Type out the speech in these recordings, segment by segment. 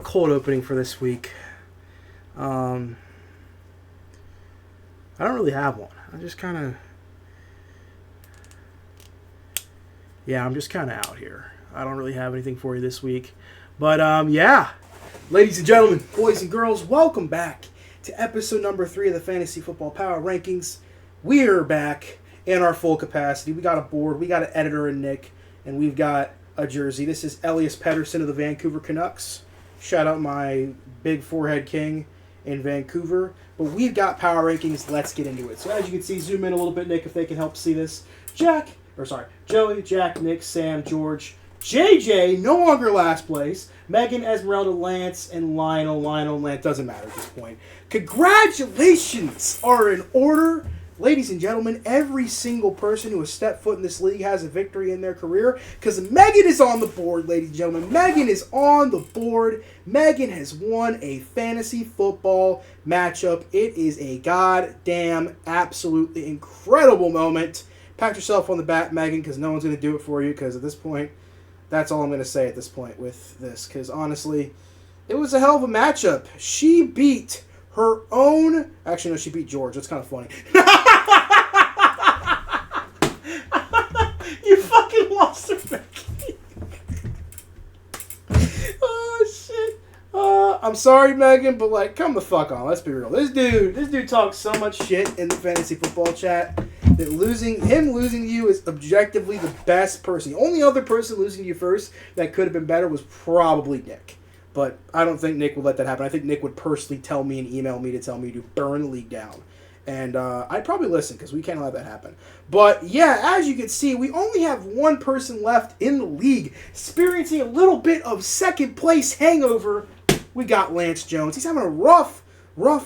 cold opening for this week. I don't really have one. I just kind of... Yeah, I'm just kind of out here. I don't really have anything for you this week. But, yeah. Ladies and gentlemen, boys and girls, welcome back to episode number 3 of the Fantasy Football Power Rankings. We're back in our full capacity. We got a board, we got an editor in Nick, and we've got a jersey. This is Elias Pettersson of the Vancouver Canucks. Shout out my big forehead king in Vancouver. But we've got power rankings. Let's get into it. So as you can see, zoom in a little bit, Nick, if they can help see this. Joey, Jack, Nick, Sam, George, JJ, no longer last place. Megan, Esmeralda, Lance, and Lionel. Lance doesn't matter at this point. Congratulations are in order. Ladies and gentlemen, every single person who has stepped foot in this league has a victory in their career because Megan is on the board, ladies and gentlemen. Megan is on the board. Megan has won a fantasy football matchup. It is a goddamn, absolutely incredible moment. Pat yourself on the back, Megan, because no one's going to do it for you because at this point, that's all I'm going to say at this point with this because honestly, it was a hell of a matchup. She beat her own... Actually, no, she beat George. That's kind of funny. You fucking lost her, Megan. Oh, shit. I'm sorry, Megan, but, like, come the fuck on. Let's be real. This dude talks so much shit in the fantasy football chat that losing to you is objectively the best person. The only other person losing to you first that could have been better was probably Nick. But I don't think Nick would let that happen. I think Nick would personally tell me and email me to tell me to burn the league down. And I'd probably listen because we can't let that happen. But yeah, as you can see, we only have one person left in the league experiencing a little bit of second place hangover. We got Lance Jones. He's having a rough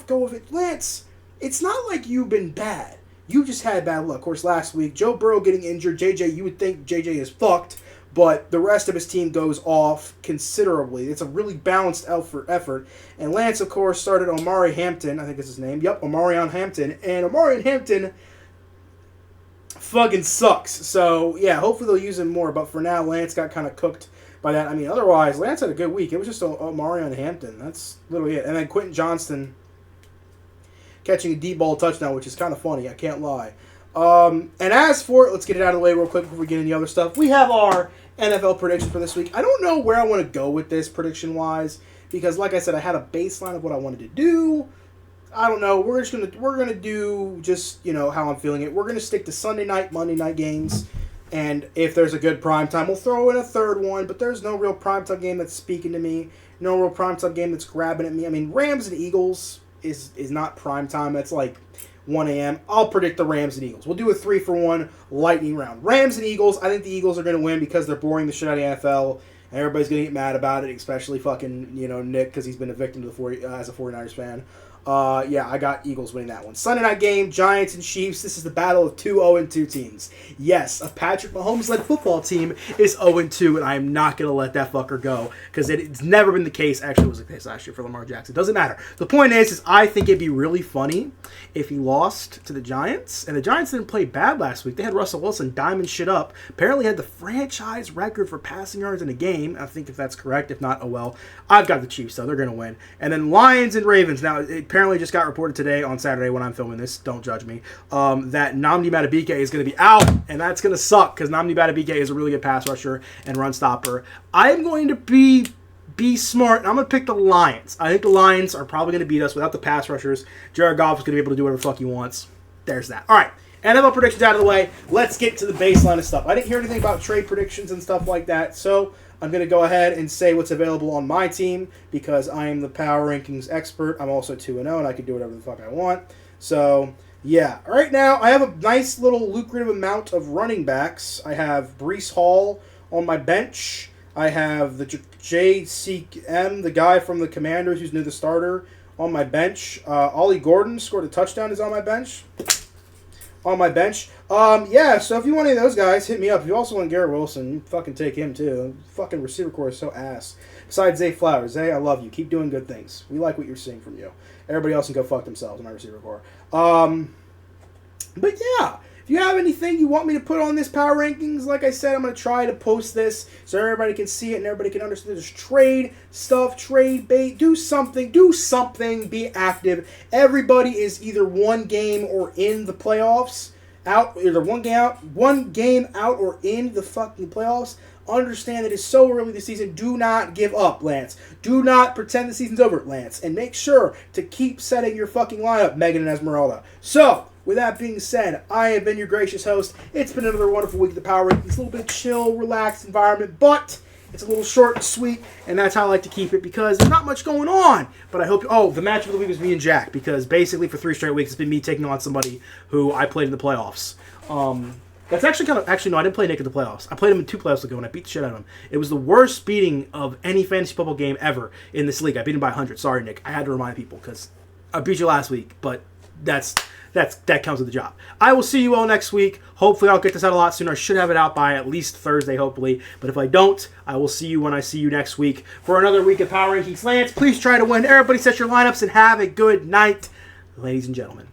go of it. Lance, it's not like you've been bad. You just had bad luck. Of course, last week, Joe Burrow getting injured. JJ, you would think JJ is fucked. But the rest of his team goes off considerably. It's a really balanced effort. And Lance, of course, started Omari Hampton. I think that's his name. Yep, Omarion Hampton. And Omarion Hampton fucking sucks. So, yeah, hopefully they'll use him more. But for now, Lance got kind of cooked by that. I mean, otherwise, Lance had a good week. It was just Omarion Hampton. That's literally it. And then Quentin Johnston catching a deep ball touchdown, which is kind of funny. I can't lie. And as for it, let's get it out of the way real quick before we get into the other stuff. We have our NFL prediction for this week. I don't know where I want to go with this prediction-wise because, like I said, I had a baseline of what I wanted to do. I don't know. We're gonna do just how I'm feeling it. We're gonna stick to Sunday night, Monday night games, and if there's a good primetime, we'll throw in a third one. But there's no real primetime game that's speaking to me. No real primetime game that's grabbing at me. I mean, Rams and Eagles is not primetime. That's like 1 a.m. I'll predict the Rams and Eagles. We'll do a 3-for-1 lightning round. Rams and Eagles, I think the Eagles are going to win because they're boring the shit out of the NFL, and everybody's going to get mad about it, especially fucking, Nick, because he's been a victim to as a 49ers fan. Yeah, I got Eagles winning that one. Sunday night game, Giants and Chiefs. This is the battle of two 0-2 teams. Yes, a Patrick Mahomes-led football team is 0-2, and I am not going to let that fucker go because it's never been the case. Actually, it was the case last year for Lamar Jackson. Doesn't matter. The point is I think it'd be really funny if he lost to the Giants, and the Giants didn't play bad last week. They had Russell Wilson diamond shit up. Apparently had the franchise record for passing yards in a game. I think if that's correct. If not, oh well. I've got the Chiefs, though. They're going to win. And then Lions and Ravens. Now, apparently just got reported today on Saturday when I'm filming this, don't judge me, that Nnamdi Madubuike is going to be out, and that's going to suck because Nnamdi Madubuike is a really good pass rusher and run stopper. I'm going to be smart, and I'm going to pick the Lions. I think the Lions are probably going to beat us without the pass rushers. Jared Goff is going to be able to do whatever the fuck he wants. There's that. All right, NFL predictions out of the way. Let's get to the baseline of stuff. I didn't hear anything about trade predictions and stuff like that, so I'm going to go ahead and say what's available on my team because I am the power rankings expert. I'm also 2-0, and I can do whatever the fuck I want. So, yeah. Right now, I have a nice little lucrative amount of running backs. I have Breece Hall on my bench. I have the JCM, the guy from the Commanders who's new the starter, on my bench. Ollie Gordon scored a touchdown, is on my bench. Yeah, so if you want any of those guys, hit me up. If you also want Garrett Wilson, you fucking take him too. Fucking receiver core is so ass. Besides Zay Flowers. Zay, I love you. Keep doing good things. We like what you're seeing from you. Everybody else can go fuck themselves in my receiver core. But yeah, If you have anything you want me to put on this power rankings, like I said, I'm going to try to post this so everybody can see it and everybody can understand. There's trade stuff, trade bait, do something, be active. Everybody is either one game or in the playoffs, out, either one game out or in the fucking playoffs. Understand that it's so early this season. Do not give up, Lance. Do not pretend the season's over, Lance. And make sure to keep setting your fucking lineup, Megan and Esmeralda. So, with that being said, I have been your gracious host. It's been another wonderful week of the Power Rankings. A little bit chill, relaxed environment, but it's a little short and sweet, and that's how I like to keep it because there's not much going on. But I hope... the match of the week was me and Jack because basically for 3 straight weeks it's been me taking on somebody who I played in the playoffs. That's actually no, I didn't play Nick in the playoffs. I played him in 2 playoffs ago, and I beat the shit out of him. It was the worst beating of any fantasy football game ever in this league. I beat him by 100. Sorry, Nick. I had to remind people, because I beat you last week, but that comes with the job. I will see you all next week. Hopefully, I'll get this out a lot sooner. I should have it out by at least Thursday, hopefully. But if I don't, I will see you when I see you next week for another week of Power Rankings. Lance, please try to win. Everybody set your lineups and have a good night, ladies and gentlemen.